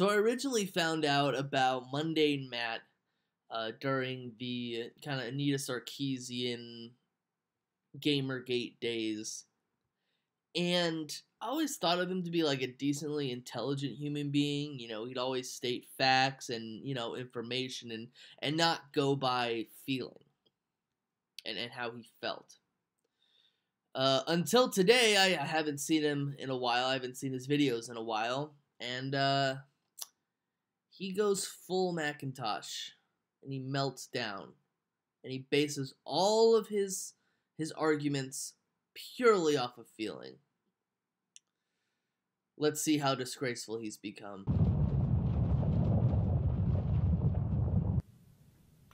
So I originally found out about MundaneMatt during the kind of Anita Sarkeesian Gamergate days, and I always thought of him to be like a decently intelligent human being. He'd always state facts and information and not go by feeling and how he felt. Until today, I haven't seen him in a while. I haven't seen his videos in a while, and he goes full Macintosh, and he melts down, and he bases all of his arguments purely off of feeling. Let's see how disgraceful he's become.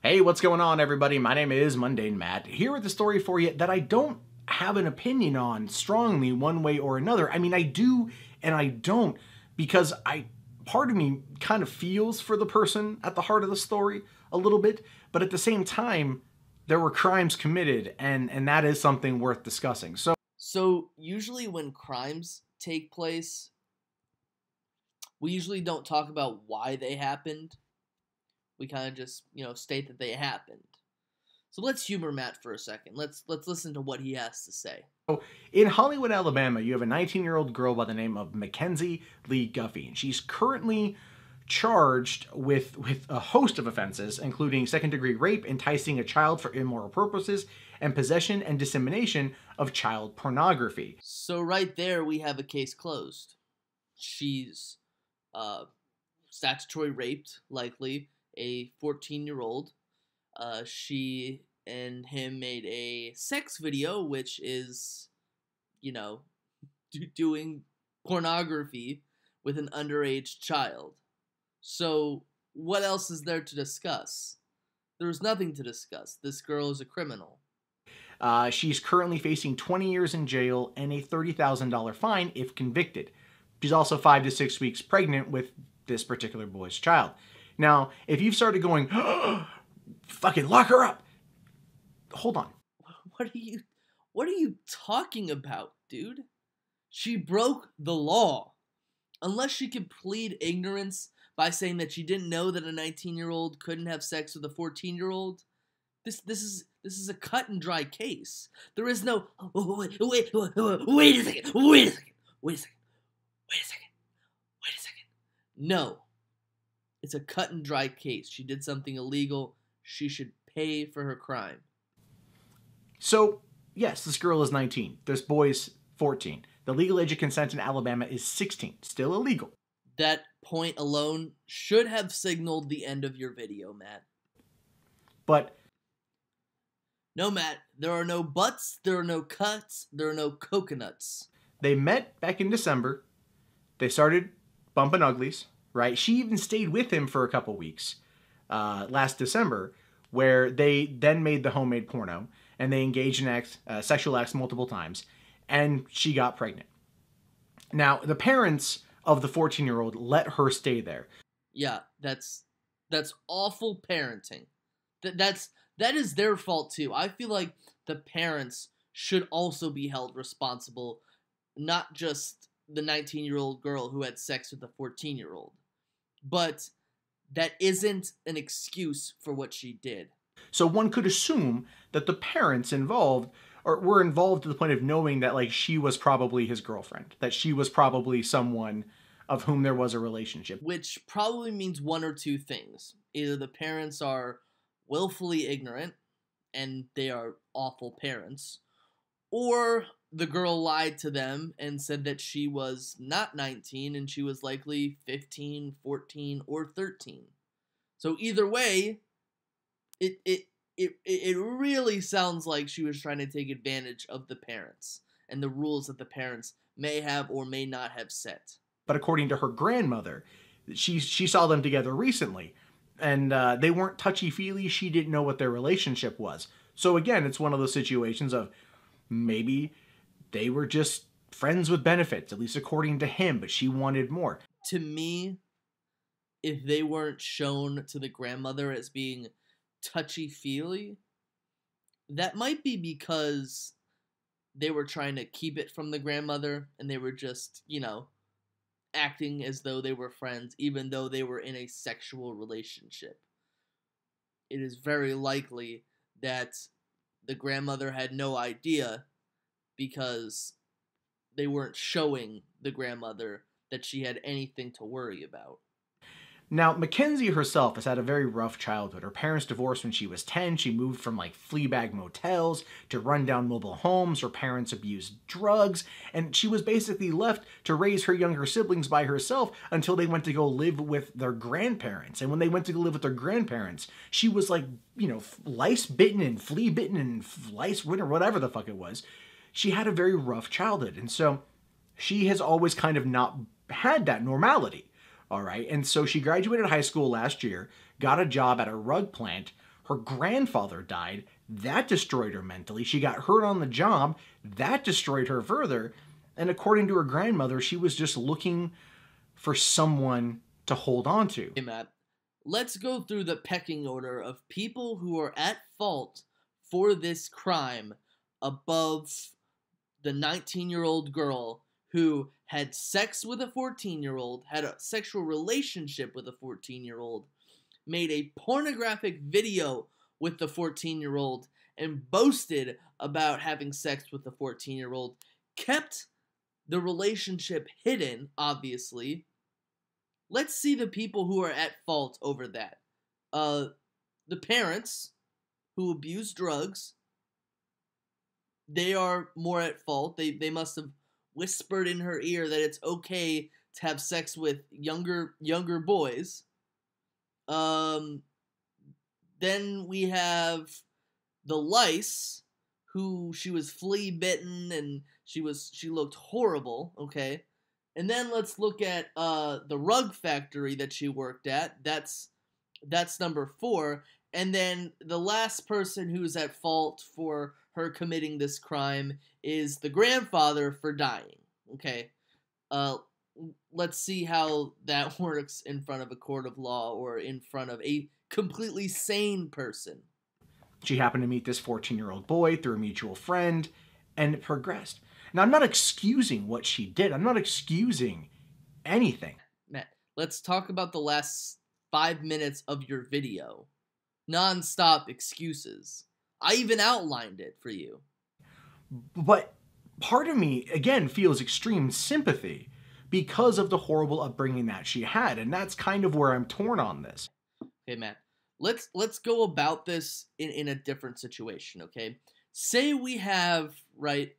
Hey, what's going on, everybody? My name is MundaneMatt, here with a story for you that I don't have an opinion on strongly one way or another. I mean, I do and I don't, because part of me kind of feels for the person at the heart of the story a little bit, but at the same time, there were crimes committed, and that is something worth discussing. So usually when crimes take place, we usually don't talk about why they happened. We kind of just, state that they happened. So let's humor Matt for a second. Let's listen to what he has to say. So in Hollywood, Alabama, you have a 19-year-old girl by the name of Mackenzie Lee Guffey, and she's currently charged with a host of offenses, including second-degree rape, enticing a child for immoral purposes, and possession and dissemination of child pornography. So right there, we have a case closed. She's statutory raped, likely, a 14-year-old. She and him made a sex video, which is, doing pornography with an underage child. So, what else is there to discuss? There's nothing to discuss. This girl is a criminal. She's currently facing 20 years in jail and a $30,000 fine if convicted. She's also 5 to 6 weeks pregnant with this particular boy's child. Now, if you've started going, fucking lock her up, hold on. What are you talking about, dude? She broke the law. Unless she could plead ignorance by saying that she didn't know that a 19-year-old couldn't have sex with a 14-year-old, this is a cut and dry case. There is no wait a second. No. It's a cut and dry case. She did something illegal. She should pay for her crime. So, yes, this girl is 19. This boy's 14. The legal age of consent in Alabama is 16. Still illegal. That point alone should have signaled the end of your video, Matt. But no, Matt, there are no buts, there are no cuts, there are no coconuts. They met back in December. They started bumping uglies, right? She even stayed with him for a couple weeks last December, where they then made the homemade porno, and they engaged in sexual acts multiple times, and she got pregnant. Now, the parents of the 14-year-old let her stay there. Yeah, that's awful parenting. That is their fault too. I feel like the parents should also be held responsible, not just the 19-year-old girl who had sex with the 14-year-old. But that isn't an excuse for what she did. So one could assume that the parents involved were involved to the point of knowing that, like, she was probably his girlfriend, that she was probably someone of whom there was a relationship. Which probably means one or two things. Either the parents are willfully ignorant, and they are awful parents, or the girl lied to them and said that she was not 19 and she was likely 15, 14, or 13. So either way, it really sounds like she was trying to take advantage of the parents and the rules that the parents may have or may not have set. But according to her grandmother, she saw them together recently, and they weren't touchy-feely. She didn't know what their relationship was. So again, it's one of those situations of maybe they were just friends with benefits, at least according to him, but she wanted more. To me, if they weren't shown to the grandmother as being touchy-feely, that might be because they were trying to keep it from the grandmother, and they were just, acting as though they were friends, even though they were in a sexual relationship. It is very likely that the grandmother had no idea because they weren't showing the grandmother that she had anything to worry about. Now, Mackenzie herself has had a very rough childhood. Her parents divorced when she was 10. She moved from like fleabag motels to rundown mobile homes. Her parents abused drugs, and she was basically left to raise her younger siblings by herself until they went to go live with their grandparents. And when they went to go live with their grandparents, she was like, you know, lice bitten and flea bitten and lice or whatever the fuck it was. She had a very rough childhood, and so she has always kind of not had that normality. All right. And so she graduated high school last year, got a job at a rug plant. Her grandfather died. That destroyed her mentally. She got hurt on the job. That destroyed her further. And according to her grandmother, she was just looking for someone to hold on to. Hey, Matt, let's go through the pecking order of people who are at fault for this crime above the 19-year-old girl who had sex with a 14-year-old, had a sexual relationship with a 14-year-old, made a pornographic video with the 14-year-old, and boasted about having sex with the 14-year-old, kept the relationship hidden, obviously. Let's see the people who are at fault over that. The parents who abuse drugs, they are more at fault. They must have whispered in her ear that it's okay to have sex with younger boys. Then we have the lice, who she was flea bitten and she looked horrible. Okay, and then let's look at the rug factory that she worked at. That's number 4. And then the last person who's at fault for her committing this crime is the grandfather for dying. Okay, let's see how that works in front of a court of law or in front of a completely sane person. She happened to meet this 14-year-old boy through a mutual friend, and it progressed. Now, I'm not excusing what she did. I'm not excusing anything. Matt, let's talk about the last 5 minutes of your video. Non-stop excuses. I even outlined it for you. But part of me, again, feels extreme sympathy because of the horrible upbringing that she had, and that's kind of where I'm torn on this. Okay, Matt, let's go about this in a different situation, okay? Say we have like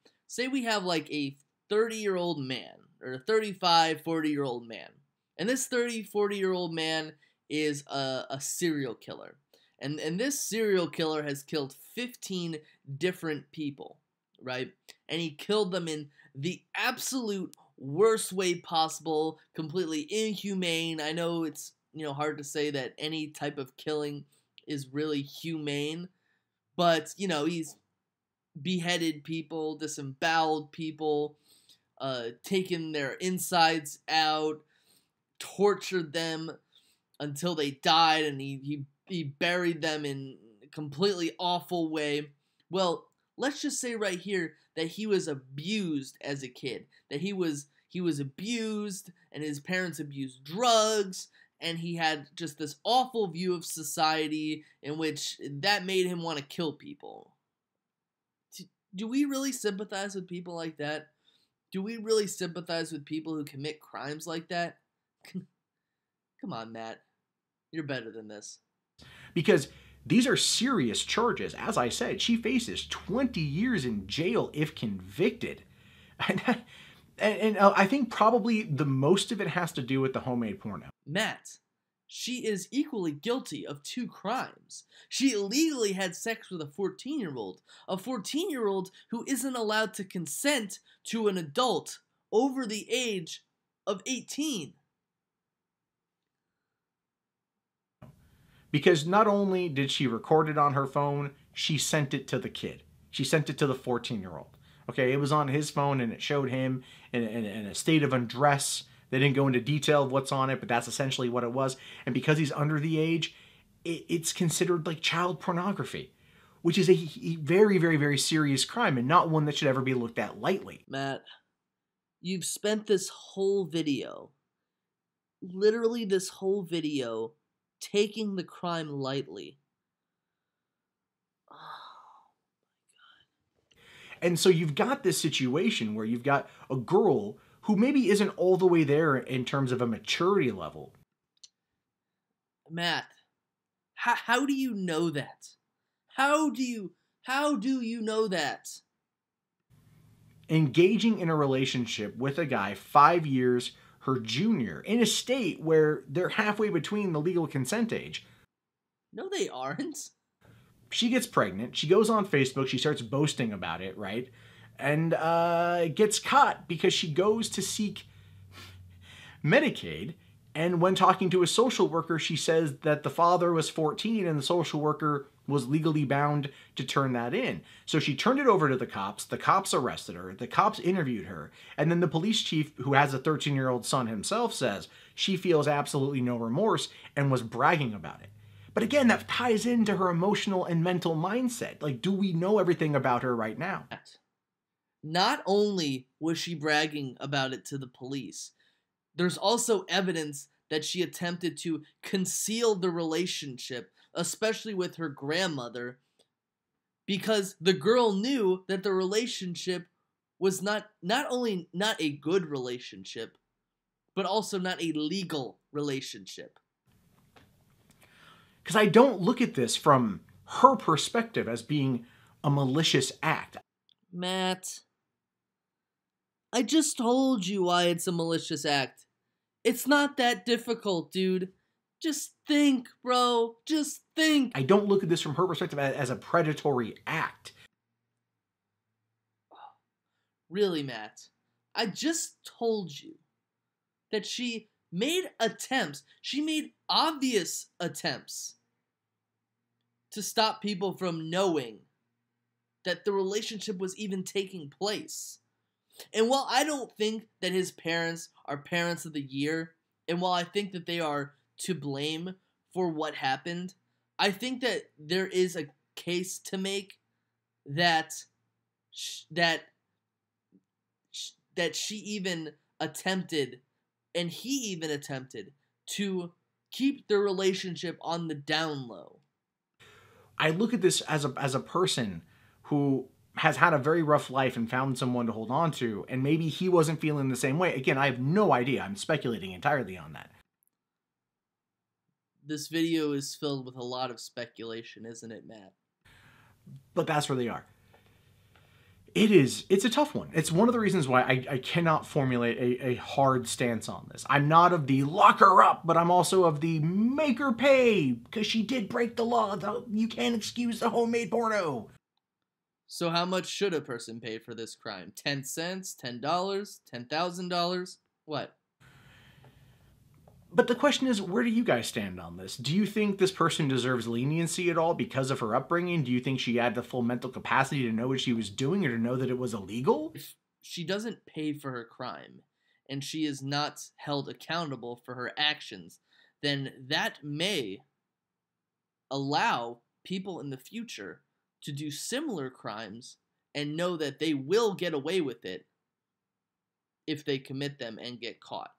a 30-year-old man, or a 35, 40-year-old man, and this 30, 40-year-old man is a serial killer. And this serial killer has killed 15 different people, right? And he killed them in the absolute worst way possible, completely inhumane. I know it's, hard to say that any type of killing is really humane, but, he's beheaded people, disemboweled people, taken their insides out, tortured them until they died, and he buried them in a completely awful way. Well, let's just say right here that he was abused as a kid, that he was abused, and his parents abused drugs, and he had just this awful view of society in which that made him want to kill people. Do we really sympathize with people like that? Do we really sympathize with people who commit crimes like that? Come on, Matt. You're better than this. Because these are serious charges. As I said, she faces 20 years in jail if convicted. And I think probably the most of it has to do with the homemade porno. Matt, she is equally guilty of 2 crimes. She illegally had sex with a 14-year-old. A 14-year-old who isn't allowed to consent to an adult over the age of 18. Because not only did she record it on her phone, she sent it to the kid. She sent it to the 14-year-old. Okay, it was on his phone and it showed him in a state of undress. They didn't go into detail of what's on it, but that's essentially what it was. And because he's under the age, it's considered like child pornography, which is a very, very, very serious crime and not one that should ever be looked at lightly. Matt, you've spent this whole video literally this whole video taking the crime lightly. And so you've got this situation where you've got a girl who maybe isn't all the way there in terms of a maturity level. Matt, how do you know that? How do you know that? Engaging in a relationship with a guy 5 years her junior in a state where they're halfway between the legal consent age. No, they aren't. She gets pregnant. She goes on Facebook. She starts boasting about it, right? And gets caught because she goes to seek Medicaid. And when talking to a social worker, she says that the father was 14 and the social worker was legally bound to turn that in. So she turned it over to the cops. The cops arrested her. The cops interviewed her. And then the police chief, who has a 13-year-old son himself, says she feels absolutely no remorse and was bragging about it. But again, that ties into her emotional and mental mindset. Like, do we know everything about her right now? Not only was she bragging about it to the police, there's also evidence that she attempted to conceal the relationship, especially with her grandmother, because the girl knew that the relationship was not only not a good relationship, but also not a legal relationship. Because I don't look at this from her perspective as being a malicious act. Matt, I just told you why it's a malicious act. It's not that difficult, dude. Just think, bro. Just think. I don't look at this from her perspective as a predatory act. Really, Matt? I just told you that she made attempts. She made obvious attempts to stop people from knowing that the relationship was even taking place. And while I don't think that his parents are parents of the year, and while I think that they are to blame for what happened, I think that there is a case to make that she even attempted, and he even attempted, to keep the relationship on the down low. I look at this as a person who has had a very rough life and found someone to hold on to, and maybe he wasn't feeling the same way. Again, I have no idea. I'm speculating entirely on that. This video is filled with a lot of speculation, isn't it, Matt? But that's where they are. It's a tough one. It's one of the reasons why I cannot formulate a hard stance on this. I'm not of the lock her up, but I'm also of the make her pay, because she did break the law. You can't excuse the homemade porno. So how much should a person pay for this crime? 10 cents? $10? $10,000? What? But the question is, where do you guys stand on this? Do you think this person deserves leniency at all because of her upbringing? Do you think she had the full mental capacity to know what she was doing or to know that it was illegal? If she doesn't pay for her crime, and she is not held accountable for her actions, then that may allow people in the future to do similar crimes and know that they will get away with it if they commit them and get caught.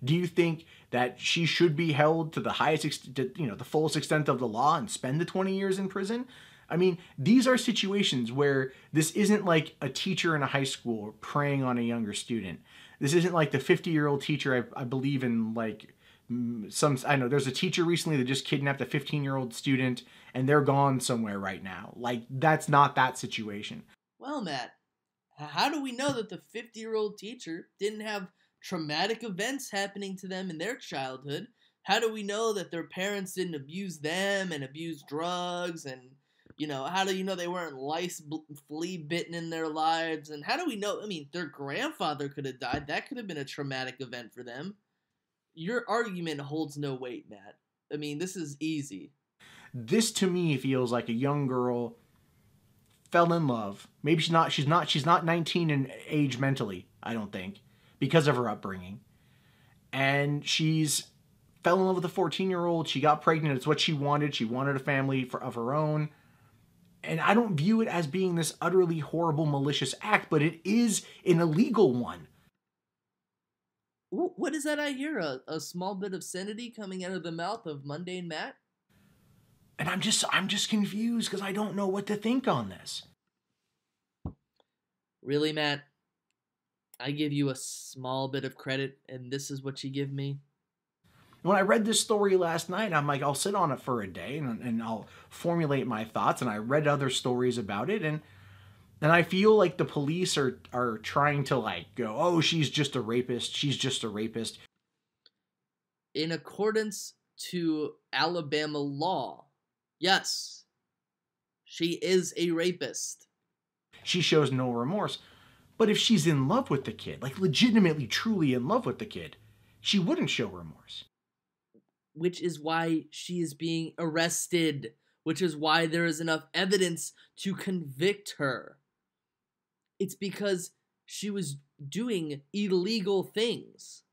Do you think that she should be held to the highest, the fullest extent of the law and spend the 20 years in prison? I mean, these are situations where this isn't like a teacher in a high school preying on a younger student. This isn't like the 50-year-old teacher, I believe in, like, I know there's a teacher recently that just kidnapped a 15-year-old student and they're gone somewhere right now. Like, that's not that situation. Well, Matt, how do we know that the 50-year-old teacher didn't have traumatic events happening to them in their childhood? How do we know that their parents didn't abuse them and abuse drugs? And, how do you know they weren't flea bitten in their lives? And how do we know, their grandfather could have died. That could have been a traumatic event for them. Your argument holds no weight, Matt. This is easy. This to me feels like a young girl fell in love. Maybe she's not 19 in age mentally, I don't think, because of her upbringing. And she's fell in love with a 14-year-old. She got pregnant. It's what she wanted. She wanted a family of her own. And I don't view it as being this utterly horrible, malicious act, but it is an illegal one. What is that I hear? A small bit of sanity coming out of the mouth of Mundane Matt? And I'm just confused because I don't know what to think on this. Really, Matt? I give you a small bit of credit, and this is what you give me? When I read this story last night, I'm like, I'll sit on it for a day and I'll formulate my thoughts. And I read other stories about it, and I feel like the police are trying to like go, oh, she's just a rapist. She's just a rapist. In accordance to Alabama law, yes, she is a rapist. She shows no remorse. But if she's in love with the kid, like legitimately, truly in love with the kid, she wouldn't show remorse. Which is why she is being arrested. Which is why there is enough evidence to convict her. It's because she was doing illegal things.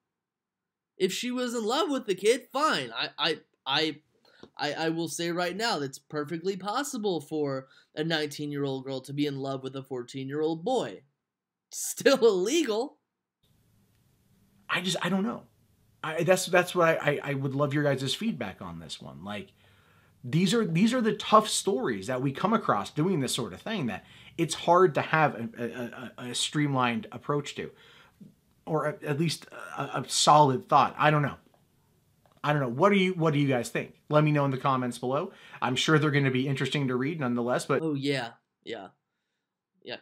If she was in love with the kid, fine. I will say right now that's perfectly possible for a 19-year-old girl to be in love with a 14-year-old boy. Still illegal. I don't know. That's what I would love your guys' feedback on this one. Like, these are the tough stories that we come across doing this sort of thing that it's hard to have a streamlined approach to, or at least a solid thought. I don't know. What do you guys think? Let me know in the comments below. I'm sure they're going to be interesting to read nonetheless. But oh yeah.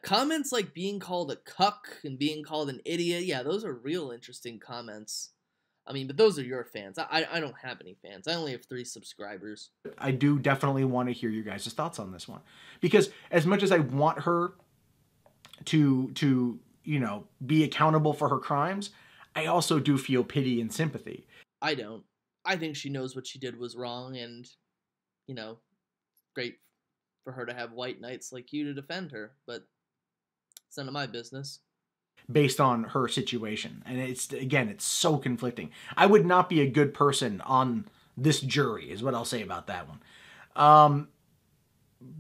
Comments like being called a cuck and being called an idiot. Yeah, those are real interesting comments. I mean, but those are your fans. I don't have any fans. I only have 3 subscribers. I do definitely want to hear your guys' thoughts on this one, because as much as I want her to be accountable for her crimes, I also do feel pity and sympathy. I don't. I think she knows what she did was wrong, and great for her to have white knights like you to defend her, but it's none of my business. Based on her situation. And it's so conflicting. I would not be a good person on this jury, is what I'll say about that one.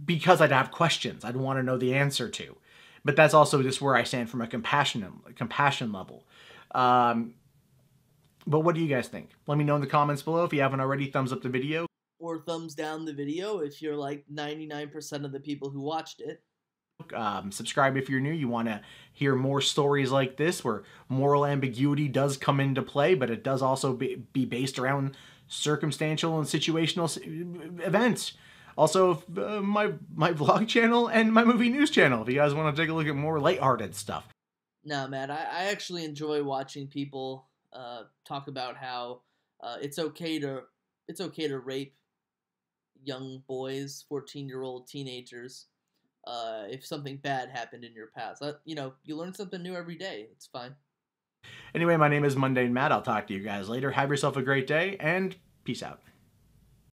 Because I'd have questions I'd want to know the answer to. But that's also just where I stand from a compassion level. But what do you guys think? Let me know in the comments below. If you haven't already, thumbs up the video. Or thumbs down the video if you're like 99% of the people who watched it. Subscribe if you're new. You want to hear more stories like this where moral ambiguity does come into play, but it does also be based around circumstantial and situational events. Also, my vlog channel and my movie news channel if you guys want to take a look at more lighthearted stuff. No, Matt, I actually enjoy watching people talk about how it's okay to rape young boys, 14-year-old teenagers. If something bad happened in your past, you learn something new every day. It's fine. Anyway, my name is MundaneMatt. I'll talk to you guys later. Have yourself a great day, and peace out.